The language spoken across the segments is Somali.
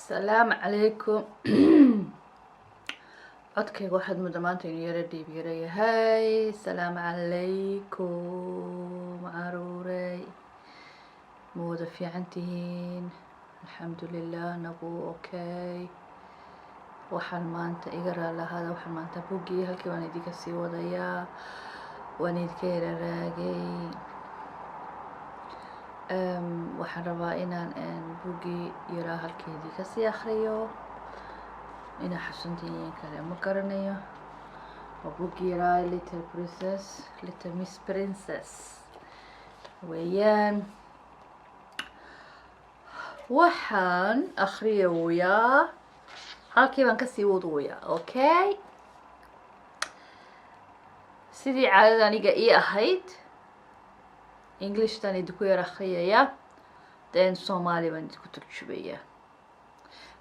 السلام عليكم. codkayga waxaad muddo maanta inuu yara dhiib yara yahay. Salaamu calaykum caruurey, ma wada fiican tihiin? alxamdulilah nagu okay. waxaan maanta iga raalahaada, waxaan maanta buggii halkii waan idinka sii wadayaa, waan idinka yara raagay. waxaan rabaa inaan buggii yaraa halkii idinka sii akhriyo, inaa xasuntihiin kale ma garanayo. waa buggii yaraa Little Princess, Little Miss Princess weeyaan. waxaan akhriyayaa halkii baan kasii wadayaa, okay. sidii caadada aniga ii ahayd, Englishtan idinku yar akhriyaya, then Soomaali baan idinku turjubayaa.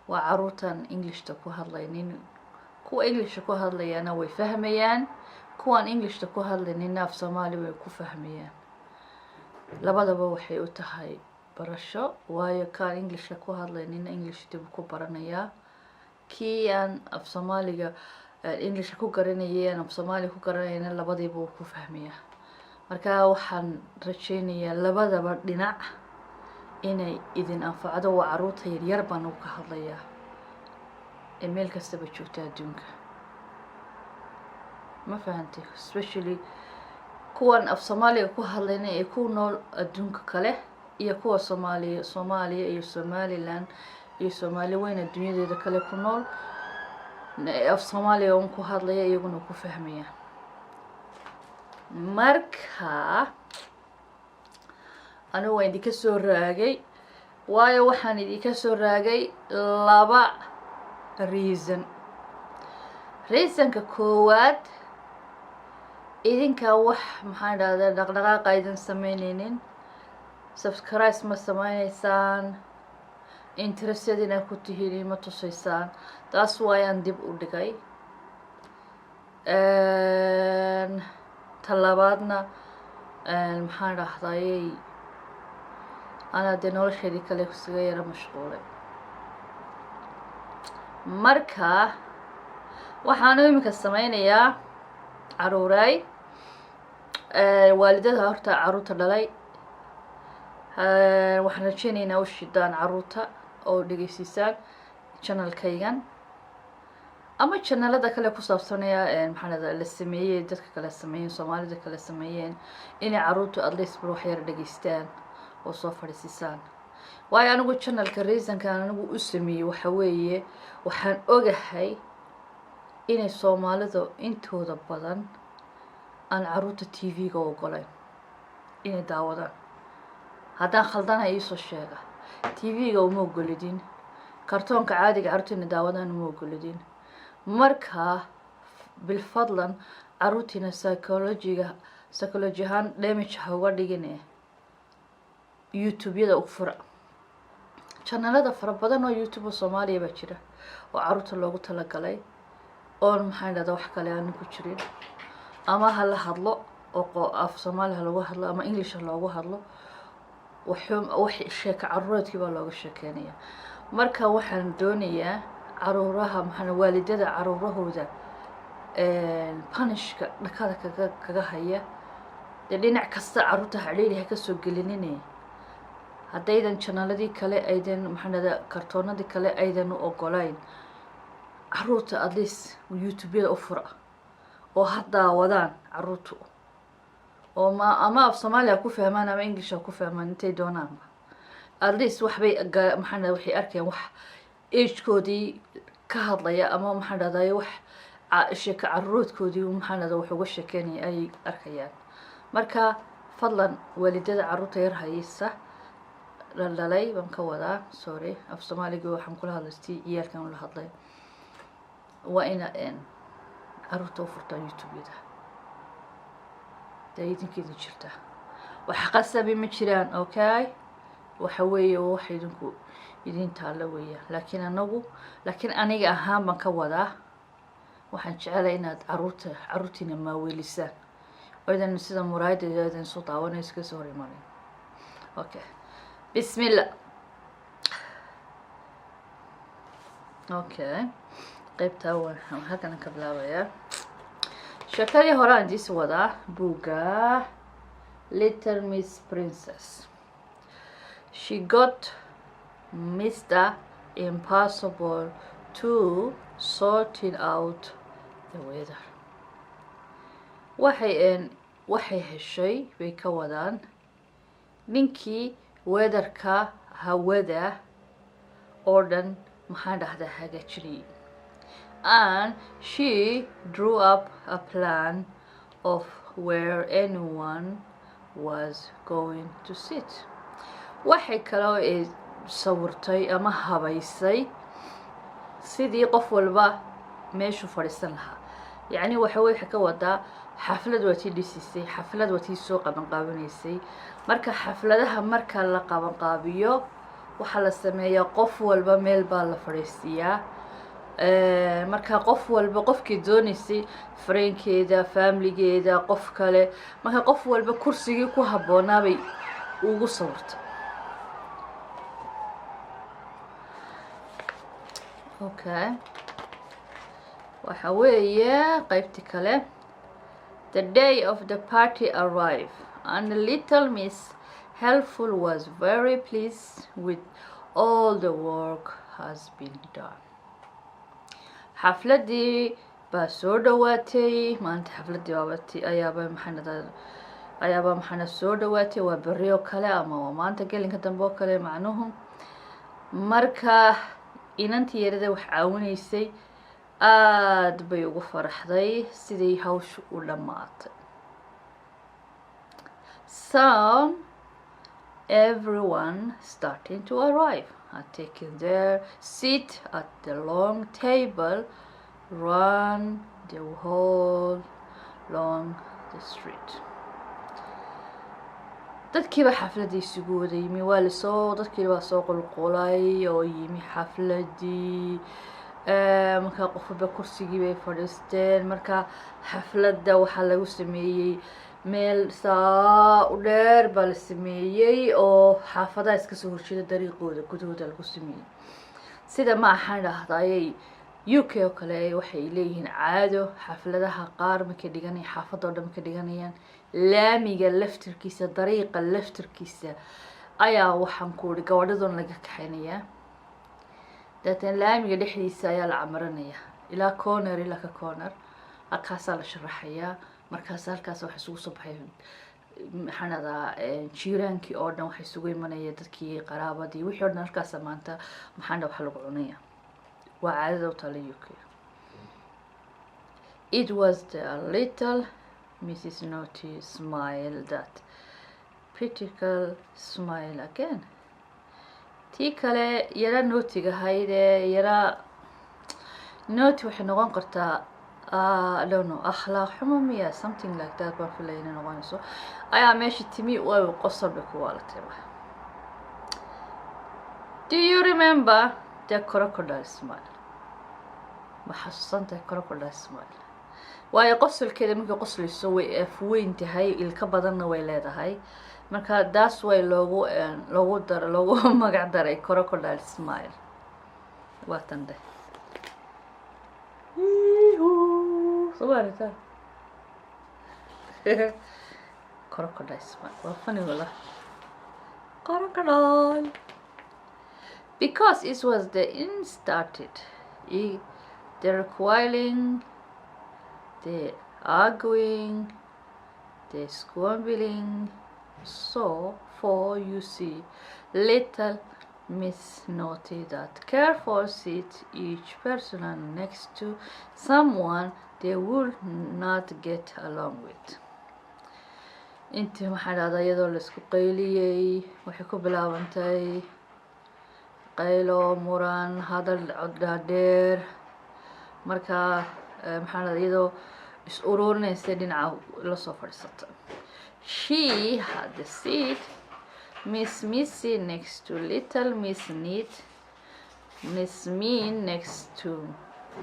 waa caruurtan Englishta ku hadlaynin, kuwa Englishta ku hadlayana way fahmayaan, kuwaan Englishta ku hadlayninna af Soomaali way ku fahmayaan. labadaba waxay u tahay barasho, waayo kaan Englishka ku hadlayninna English dib ku baranayaa, kii aan af Soomaaliga Englishka ku garanayay aan af Soomaali ku garanayna labadiiba wuu ku fahmayaa. marka waxaan rajaynayaa labadaba dhinac inay idin anfacdo. waa caruurta yaryar baan uga hadlayaa ee meel kastaba joogta adduunka, ma fahantay? especially kuwan af Soomaaliga ku hadlayna ee ku nool adduunka kale, iyo kuwa Soomaaliya iyo Somaliland iyo Soomaali weyn adduunyadeeda kale ku nool af Soomaaliga un ku hadlaya, iyaguna ku fahmaya. marka anigu waan idinka soo raagay, waayo waxaan idinka soo raagay laba reasonka koowaad, idinka wax maxaan dhahdaa dhaqdhaqaaq aydan sameyneynin, subscribe ma sameyneysaan, interested inaad ku tihiin ma tusaysaan. taas waayaan dib u dhigay. talabaadna maxaan dhahdayey anaa dee nolosheedii kale kusiga yara mashquulay. marka waxaanu iminka sameynayaa caruuray, waalidada horta caruurta dhalay, waxaan rajeynaynaa u shidaan caruurta oo dhegeysiisaan channelkaygan ama channelada kale ku saabsanaya maxaa la sameeyey, dadka kale sameeyeen, Soomaalida kale sameeyeen, inay caruurtu at least wax yar dhageystaan oo soo fadhiisisaan. waayo anigu channelka reasonkan anigu u sameeyey waxa weeye, waxaan ogahay inay Soomaalida intooda badan aan caruurta TV-ga ogolayn inay daawadaan. haddaan khaldanahay iisoo sheega. TV-ga uma ogolidin, kartoonka caadiga caruurta inay daawadaan uma ogolidin. marka bilfadlan caruurtiina psychology ahaan damage ha uga dhigine YouTube-yada u fura. channelada fara badan oo YouTube Soomaaliya baa jira oo caruurta loogu talagalay, oon maxaan dhahdaa wax kale aan ku jirin, ama ha la hadlo oo af Soomaali ha lagu hadlo ama English ha loogu hadlo. wax sheeko caruureedkii baa looga sheekeynaya. marka waxaan doonayaa caruuraha maxaa waalidada caruurahooda punishka dhakada kaga haya, dee dhinac kasta caruurta xidhiidhi ha kasoo gelinine. haddaydan channelladii kale aydan maxaa kartoonadii kale aydan u ogolayn, caruurta at least YouTube-yada u fura oo ha daawadaan caruurtu, oo ama af Soomaali ha ku fahmaan ama English ha ku fahmaan intay doonaan. at least waxbay maxaa waxay arkeen wax age-koodii ka hadlaya, ama maxaan dhahday wax sheeko caruureedkoodii maxaan wax uga sheekeynaya ay arkayaan. marka fadlan waalidada caruurta yar haysa dhalay baan ka wadaa, sorry af Soomaaliga waxaan kula hadlaystii ciyaalkan ula hadlay, waa ina caruurta u furtaan YouTube-yada. dee idinkeeda jirta wax qasabi ma jiraan, okay. waxa weeye wax idinku idin taalla weeyaan. laakiin aniga ahaan baan ka wadaa, waxaan jecelahay inaad caruurtiina maaweelisaan, oodan sida muraayada oodan soo daawanayso iska soo hor imanin. okay, bismillah. okay qaybtaa waxaan halkan ka bilaabayaa sheekadii hore aan diis wadaa buugga Little Miss Princess. She got Mr. Impossible to sorting out the weather. waxay heshay bay ka wadaan ninkii weatherka hawada oo dhan maxaan dhahdaa hagaajinayay, and she drew up a plan of where anyone was going to sit. waxay kaloo ay sawirtay ama habaysay sidii qof walba meeshu fadhiisan lahaa. yacni waxay ka wadaa xaflad waa tii dhisisay, xaflad waa tii soo qabanqaabinaysay. marka xafladaha marka la qabanqaabiyo waxaa la sameeyaa qof walba meel baa la fadhiisiyaa. marka qof walba qofkii doonaysay fareenkeeda, faamiligeeda, qof kale, marka qof walba kursigii ku habboonaa bay ugu sawirtay. okay waxa weeye qaybtii kale. The day of the party arrived, and Little Miss Helpful was very pleased with all the work has been done. xafladii baa soo dhawaatay maanta. xafladii ayaaba maxana soo dhawaatay. waa berri oo kale ama waa maanta gelinka dambe oo kale macnuhu. marka inantii yarada wax caawinaysay aad bay ugu faraxday sidii hawsha u dhammaatay. Soon everyone starting to arrive and taking their seat at the long table ran the whole long the street. dadkiiba xafladii isugu wada yimi. dadkiiba waa soo qulqulay oo yimi xafladii. markaa qof walba kursigii bay fadhiisteen. marka xafladda waxaa lagu sameeyey meel saa u dheer baa la sameeyey oo xaafadaha iska soo horjeeda dariiqooda gudahooda lagu sameeyey. sida ma axaan dhahdayay UK oo kale waxay leeyihiin caado xafladaha qaar markay dhiganayaan xaafadda oo dhan markay dhiganayaan laamiga laftirkiisa, dariiqa laftirkiisa ayaa waxaan ku uri gabadhadoon laga kaxaynayaa. daatan laamiga dhexdiisa ayaa la camaranayaa ilaa corner ilaa ka corner. halkaasaa la sharaxayaa. markaas halkaas waxa isugu soo baxay maxaan adaa jiiraankii oo dhan waxay isugu imanaya dadkii qaraabadii wixii oo dhan halkaasa maanta maxaan wax lagu cunaya. waa caadada u tala UK. It was the little Mrs. Naughty smile that critical smile again. tii kale yara nootiga haydee yara nooti waxay noqon kartaa I don't know akhlaaq xumo miya something like that baan filaya inay noqonayso. ayaa meesha timi way qosol bay ku waalatay. Do you remember the crocodile smile? ma xasuusantahay crocodile smile? waayo qosolkeeda markay qoslayso way afweyn tahay, ilka badanna way leedahay. marka that's why loogu magac daray crocodile smile. waa tan de crocodile smile. waa funny wala crocodile because it was the started the recoiling, the arguing, the squabbling. So for you see Little Miss Naughty that careful sit each person next to someone they would not get along with. intii maxaa dhacday iyadoo la isku qayliyay waxay ku bilaabantay qaylo, muran, hadal dhaadheer. marka maxaa dhacday iyadoo is ururinaysa dhinaca la soo fadhiisatay. She had the seat Miss Missy next to Little Miss Neat, Miss Mean next to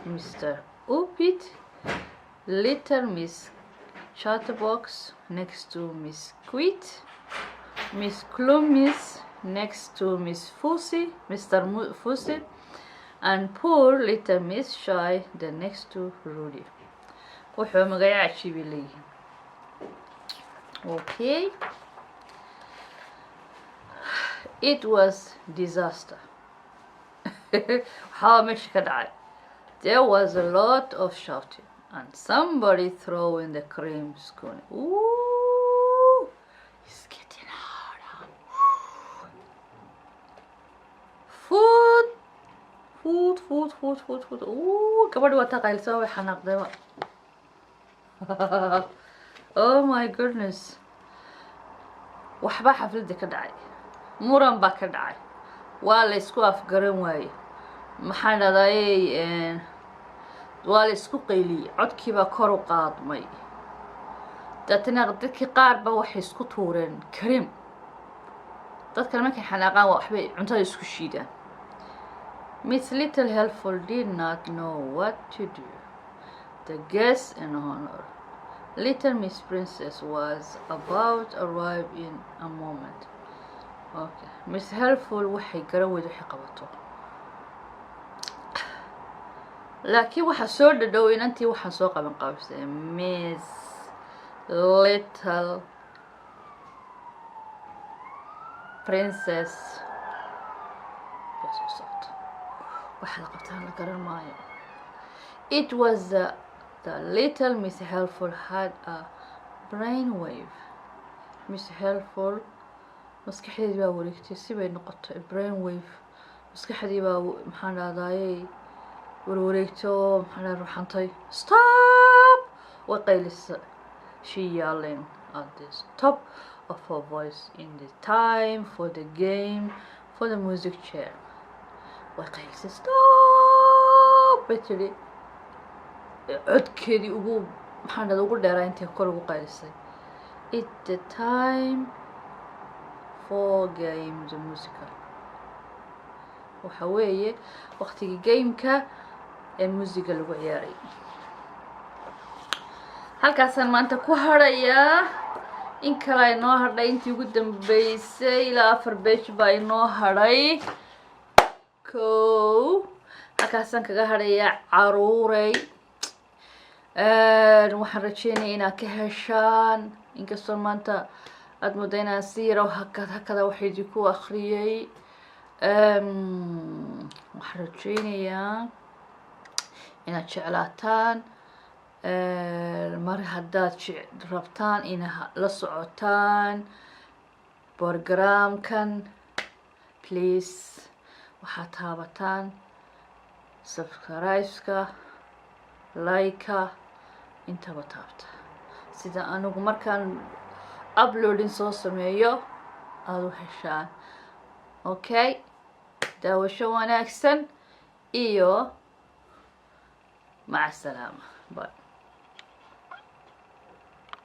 Mr. Upit, Little Miss Chatterbox next to Miss Quit, Miss Clummis next to Miss Fussy, Mr. Fussy, and poor little Miss Shy the next to Rudy. wuxuu magaca cajiib leeyahay. Okay, it was disaster. How much ka dhacay? There was a lot of shouting and somebody throwing the cream scone. Ooh, it's getting harder. Food. Ooh, gabadhi waa taqaylsa way xanaaqday. Oh my goodness. waxba xafladda ka dhacay, muran baa ka dhacay, waa la isku afgaran waaye, maxaan dhahday waa la isku qayliyey, codkii baa kor u qaadmay, daatana dadkii qaar ba waxay isku tuureen kareem. dadkan markay xanaaqaan waa waxbay cuntada isku shiidaan. Miss Little Helpful did not know what to do. The guest in honor, Little Miss Princess, was about to arrive in a moment. Okay, Miss Helpful waxay garan weyday waxay qabato, laakiin waxaa soo dhadhow inantii waxaan soo qaban qabsay Miss Little Princess. waxa la qabtaan la garan maayo. It was the little Miss Helpful had a brainwave. Miss Helpful maskaxdeedii baa wareegtay, si bay noqotay brainwave. maskaxdii baa maxaan dhahday warwareegtay oo maxaan ruxantay. Stop! way qaylisay. She yelling at the top of her voice in the time for the game for the music chair. way qaylisay. Stop! bay tiri codkeedii ugu maxaan dhahday ugu dheeraa intay kor ugu qaylisay. It's the time for game the musical. waxa weeye waqtigii gameka ee musiga lagu ciyaaray. halkaasaan maanta ku hadhayaa. in kale inoo hadhay intii ugu dambeysay ilaa 4 page baa inoo hadhay. kow halkaasaan kaga hadhayaa caruurey. waxaan rajeynaya inaad ka heshaan, inkastoo maanta aad mooda inaan si yaro hakada wax idinku akhriyay. waxaan rajeynayaa inaad jeclaataan. mar haddaad rabtaan inaad la socotaan programkan, please waxaad taabataan subscribe-ka, like-ka, intaba taabta, sida anigu markaan uploading soo sameeyo aad u heshaan. okay, daawasho wanaagsan iyo maca salaama. bye.